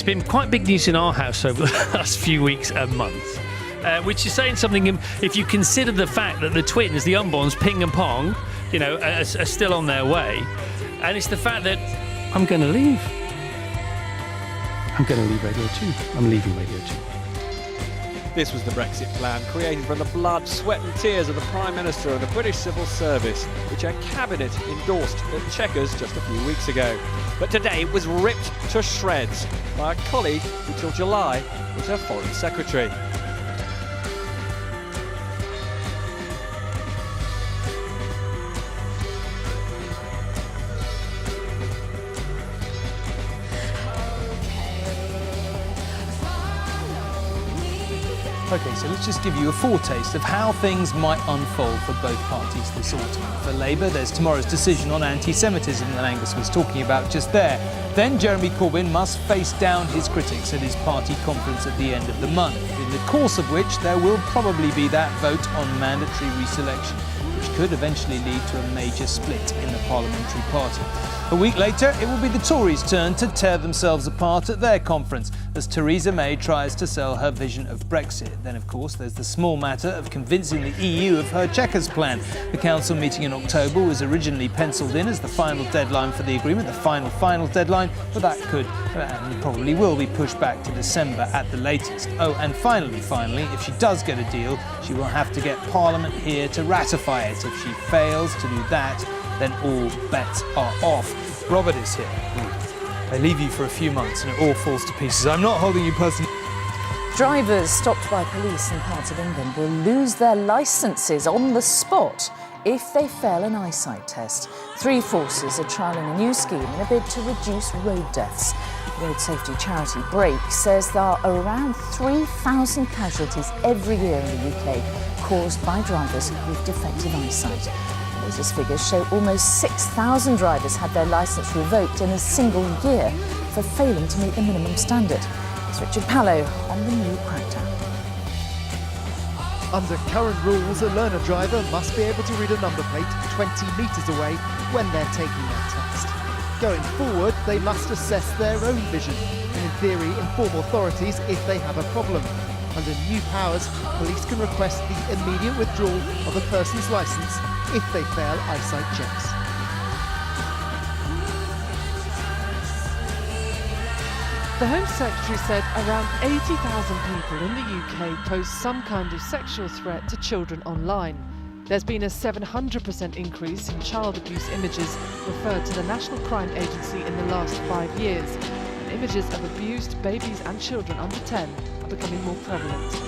it's been quite big news in our house over the last few weeks and months, which is saying something if you consider the fact that the twins, the unborns, Ping and Pong, are still on their way. And it's the fact that I'm going to leave. I'm going to leave Radio 2. I'm leaving Radio 2. This was the Brexit plan, created from the blood, sweat and tears of the Prime Minister and the British Civil Service, which her cabinet endorsed at Chequers just a few weeks ago. But today it was ripped to shreds by a colleague who till July was her Foreign Secretary. OK, so let's just give you a foretaste of how things might unfold for both parties this autumn. For Labour, there's tomorrow's decision on anti-Semitism that Angus was talking about just there. Then Jeremy Corbyn must face down his critics at his party conference at the end of the month, in the course of which there will probably be that vote on mandatory reselection, which could eventually lead to a major split in the parliamentary party. A week later, it will be the Tories' turn to tear themselves apart at their conference as Theresa May tries to sell her vision of Brexit. Then, of course, there's the small matter of convincing the EU of her Chequers plan. The Council meeting in October was originally penciled in as the final deadline for the agreement, the final deadline, but that could and probably will be pushed back to December at the latest. Oh, and finally, if she does get a deal, she will have to get Parliament here to ratify it. If she fails to do that, then all bets are off. Robert is here. They leave you for a few months and it all falls to pieces. I'm not holding you personally. Drivers stopped by police in parts of England will lose their licences on the spot if they fail an eyesight test. Three forces are trialling a new scheme in a bid to reduce road deaths. Road safety charity Break says there are around 3,000 casualties every year in the UK caused by drivers with defective eyesight. Latest figures show almost 6,000 drivers had their licence revoked in a single year for failing to meet the minimum standard. It's Richard Pallow on the new crackdown. Under current rules, a learner driver must be able to read a number plate 20 metres away when they're taking their test. Going forward, they must assess their own vision and, in theory, inform authorities if they have a problem. Under new powers, police can request the immediate withdrawal of a person's licence if they fail eyesight checks. The Home Secretary said around 80,000 people in the UK pose some kind of sexual threat to children online. There's been a 700% increase in child abuse images referred to the National Crime Agency in the last 5 years, and images of abused babies and children under 10 are becoming more prevalent.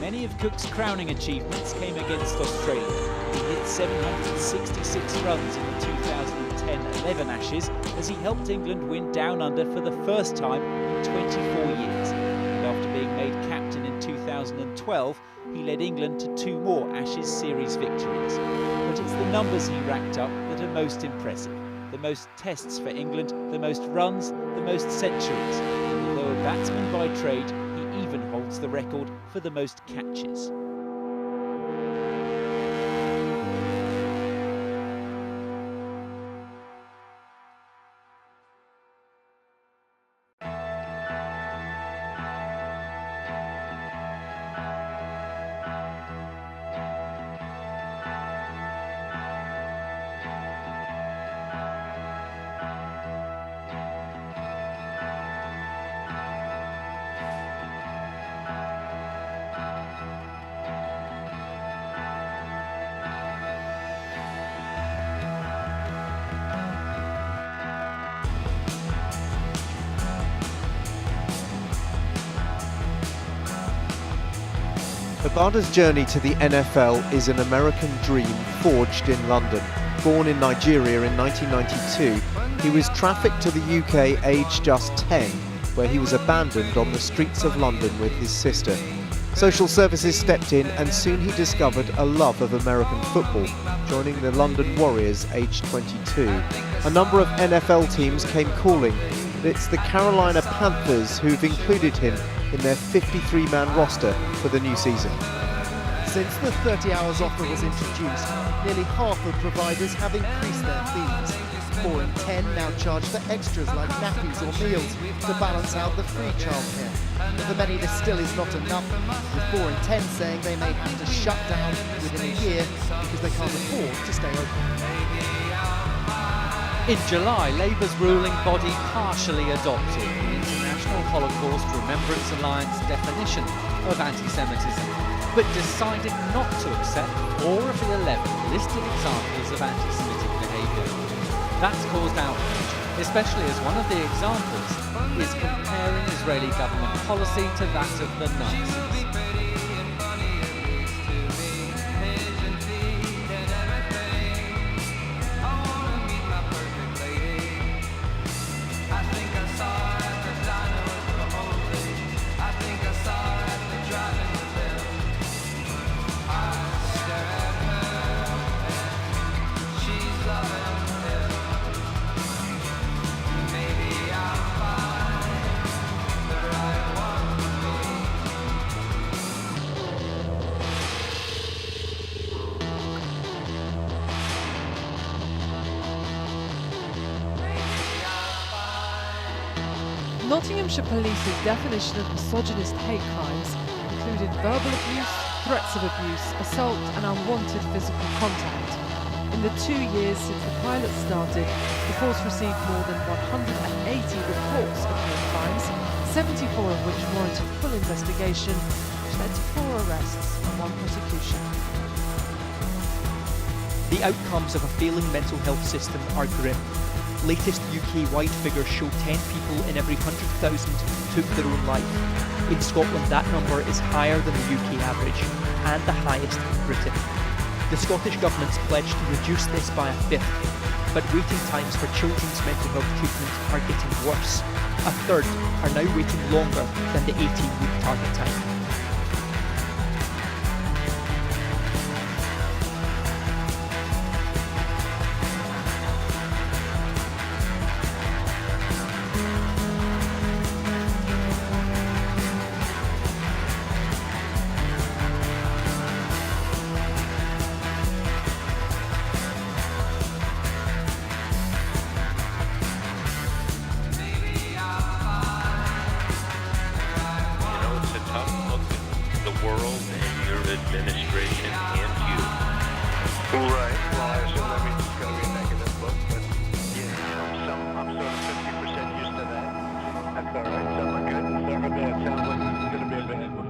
Many of Cook's crowning achievements came against Australia. He hit 766 runs in the 2010-11 Ashes as he helped England win Down Under for the first time in 24 years. And after being made captain in 2012, he led England to 2 more Ashes series victories. But it's the numbers he racked up that are most impressive. The most tests for England, the most runs, the most centuries. And although a batsman by trade, he even holds the record for the most catches. Abada's journey to the NFL is an American dream forged in London. Born in Nigeria in 1992, he was trafficked to the UK aged just 10, where he was abandoned on the streets of London with his sister. Social services stepped in and soon he discovered a love of American football, joining the London Warriors aged 22. A number of NFL teams came calling. It's the Carolina Panthers who've included him in their 53-man roster for the new season. Since the 30 hours offer was introduced, nearly half of providers have increased their fees. 4 in 10 now charge for extras like nappies or meals to balance out the free childcare. For many, this still is not enough, with 4 in 10 saying they may have to shut down within a year because they can't afford to stay open. In July, Labour's ruling body partially adopted the International Holocaust Remembrance Alliance definition of anti-Semitism, but decided not to accept 4 of the 11 listed examples of anti-Semitic behaviour. That's caused outrage, especially as one of the examples is comparing Israeli government policy to that of the Nazis. Nottinghamshire Police's definition of misogynist hate crimes included verbal abuse, threats of abuse, assault and unwanted physical contact. In the 2 years since the pilot started, the force received more than 180 reports of hate crimes, 74 of which warranted full investigation, which led to 4 arrests and 1 prosecution. The outcomes of a failing mental health system are grim. Latest UK-wide figures show 10 people in every 100,000 took their own life. In Scotland, that number is higher than the UK average, and the highest in Britain. The Scottish Government's pledged to reduce this by a fifth, but waiting times for children's mental health treatment are getting worse. A third are now waiting longer than the 18-week target time. Administration and you. Right. Well, I assume that means it's going to be a negative book, but yeah, I'm sort of 50% used to that. That's all right. Some are good, some are bad. Sounds like this is going to be a bad one.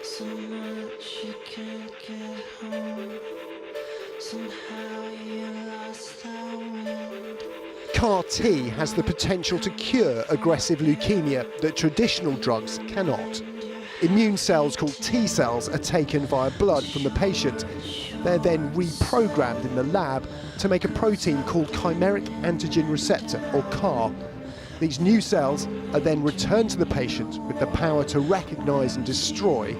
So much you can't get home. Somehow you lost the wind. CAR-T has the potential to cure aggressive leukemia that traditional drugs cannot. Immune cells called T cells are taken via blood from the patient. They're then reprogrammed in the lab to make a protein called chimeric antigen receptor, or CAR. These new cells are then returned to the patient with the power to recognise and destroy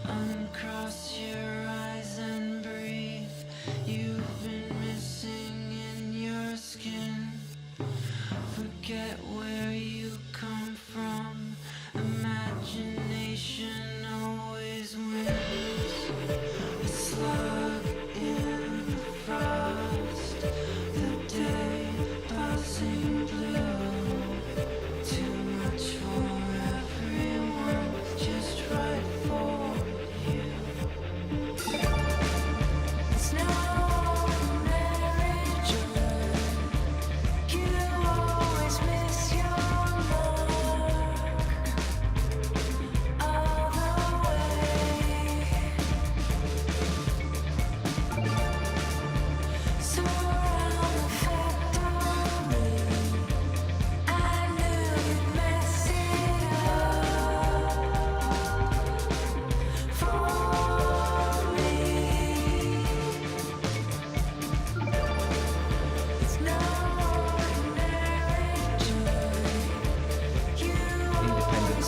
Uncross your eyes and breathe. You've been missing in your skin. Forget where you come from. Imagination always wins.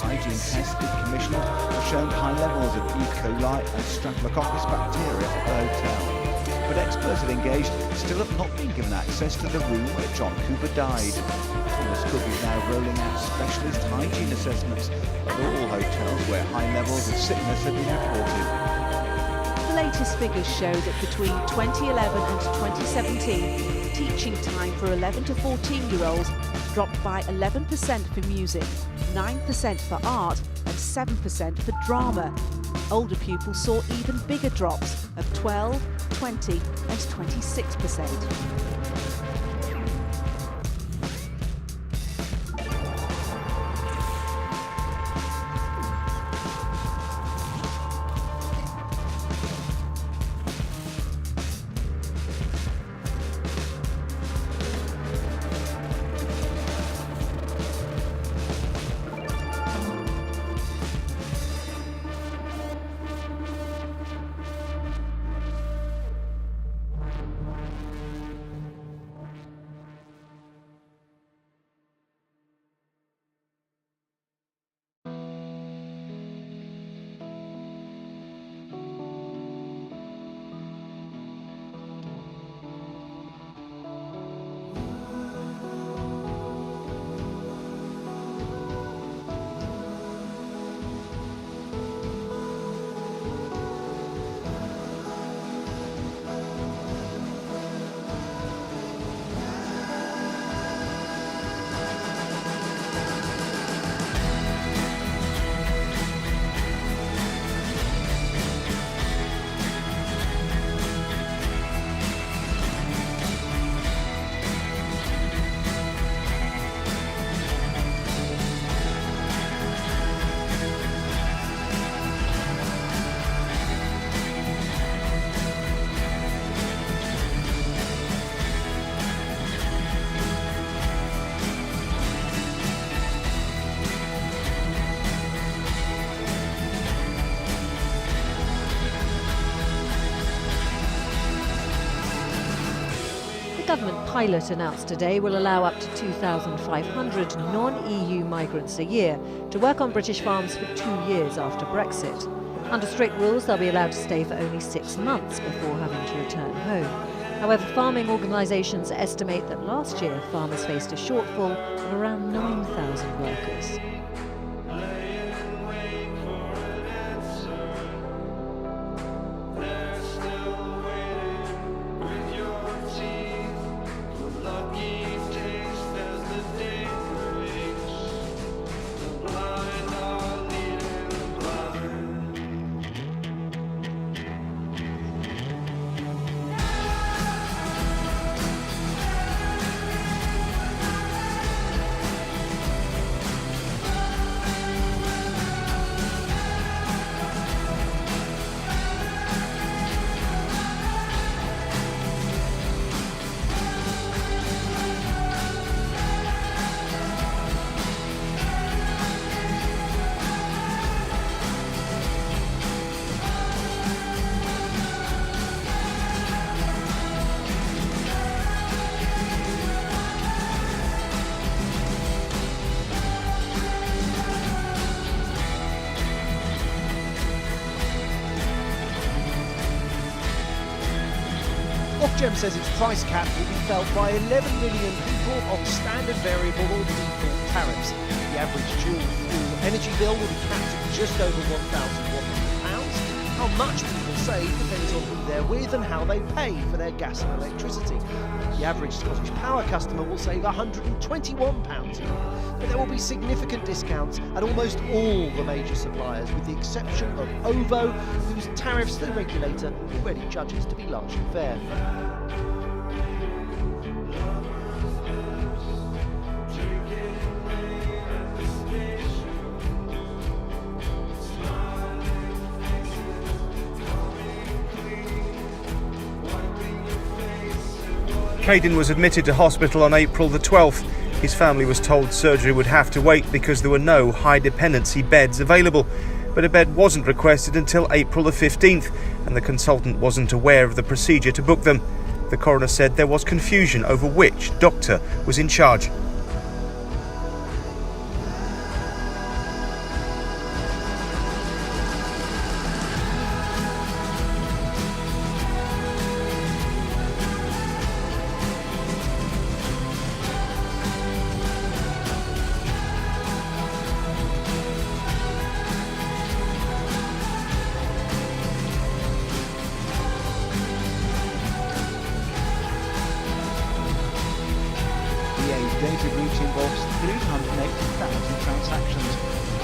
hygiene tests it commissioned have shown high levels of E. coli and Staphylococcus bacteria at the hotel. But experts have engaged still have not been given access to the room where John Cooper died. Thomas Cook is now rolling out specialist hygiene assessments at all hotels where high levels of sickness have been reported. The latest figures show that between 2011 and 2017, teaching time for 11 to 14-year-olds dropped by 11% for music, 9% for art and 7% for drama. Older pupils saw even bigger drops of 12, 20 and 26%. The government pilot announced today will allow up to 2,500 non-EU migrants a year to work on British farms for 2 years after Brexit. Under strict rules, they'll be allowed to stay for only 6 months before having to return home. However, farming organisations estimate that last year farmers faced a shortfall of around 9,000 workers. Ofgem says its price cap will be felt by 11 million people on standard variable or default tariffs. The average dual fuel energy bill will be capped at just over £1,100. How much people save depends on who they're with and how they pay for their gas and electricity. The average Scottish Power customer will save £121 a year, but there will be significant discounts at almost all the major suppliers, with the exception of OVO, whose tariffs the regulator already judges to be largely fair. Caden was admitted to hospital on April the 12th. His family was told surgery would have to wait because there were no high dependency beds available. But a bed wasn't requested until April the 15th, and the consultant wasn't aware of the procedure to book them. The coroner said there was confusion over which doctor was in charge. involves 380,000 transactions.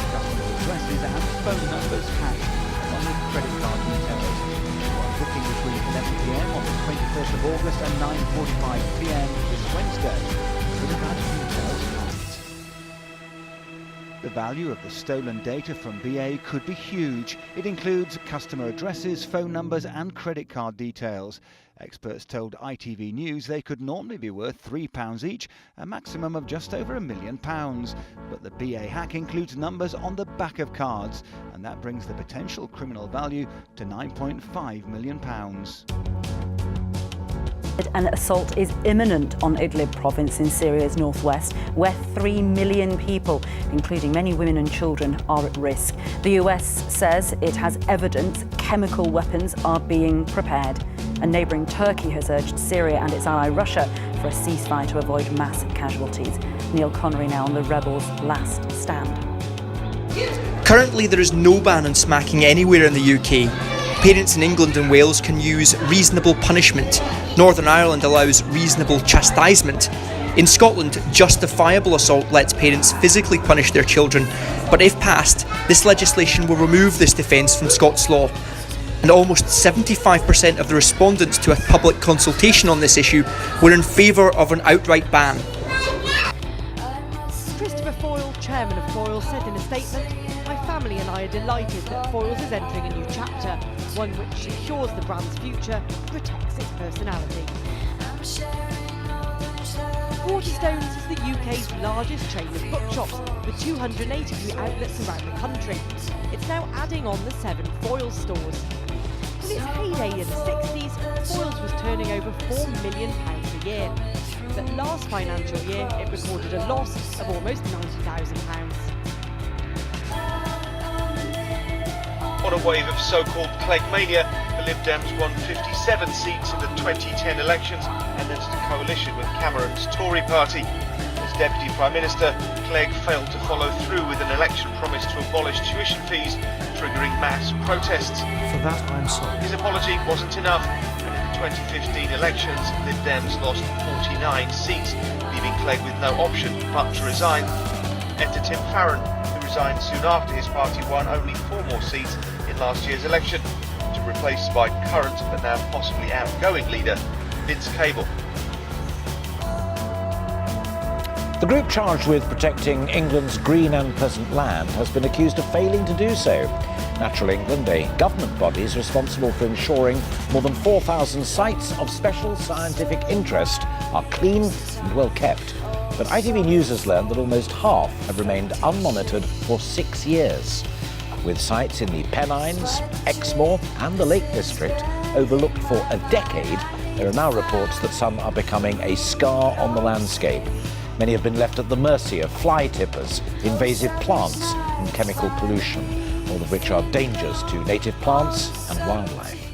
Customer addresses and phone numbers hacked, along with credit card details. One booking between 11 p.m. on the 21st of August and 9:45 p.m. this Wednesday. Could have had details hacked. The value of the stolen data from BA could be huge. It includes customer addresses, phone numbers and credit card details. Experts told ITV News they could normally be worth £3 each, a maximum of just over £1 million. But the BA hack includes numbers on the back of cards, and that brings the potential criminal value to £9.5 million. An assault is imminent on Idlib province in Syria's northwest, where 3 million people, including many women and children, are at risk. The US says it has evidence chemical weapons are being prepared. And neighbouring Turkey has urged Syria and its ally Russia for a ceasefire to avoid mass casualties. Neil Connery now on the rebels' last stand. Currently, there is no ban on smacking anywhere in the UK. Parents in England and Wales can use reasonable punishment. Northern Ireland allows reasonable chastisement. In Scotland, justifiable assault lets parents physically punish their children, but if passed, this legislation will remove this defence from Scots law. And almost 75% of the respondents to a public consultation on this issue were in favour of an outright ban. Christopher Foyle, chairman of Foyle, said in a statement, "My family and I are delighted that Foyles is entering a new chapter, one which secures the brand's future, protects its personality." Waterstones is the UK's largest chain of bookshops, with 283 outlets around the country. It's now adding on the 7 Foyles stores. In its heyday in the 60s, Foyles was turning over £4 million a year. But last financial year, it recorded a loss of almost £90,000. On a wave of so-called Clegg mania, the Lib Dems won 57 seats in the 2010 elections and entered a coalition with Cameron's Tory party. As Deputy Prime Minister, Clegg failed to follow through with an election promise to abolish tuition fees, triggering mass protests. For that, I'm sorry. His apology wasn't enough, and in the 2015 elections, Lib Dems lost 49 seats, leaving Clegg with no option but to resign. Enter Tim Farron, who resigned soon after his party won only 4 more seats in last year's election, to replace by current but now possibly outgoing leader Vince Cable. The group charged with protecting England's green and pleasant land has been accused of failing to do so. Natural England, a government body, is responsible for ensuring more than 4,000 sites of special scientific interest are clean and well kept. But ITV News has learned that almost half have remained unmonitored for 6 years. With sites in the Pennines, Exmoor and the Lake District overlooked for a decade, there are now reports that some are becoming a scar on the landscape. Many have been left at the mercy of fly tippers, invasive plants and chemical pollution, all of which are dangers to native plants and wildlife.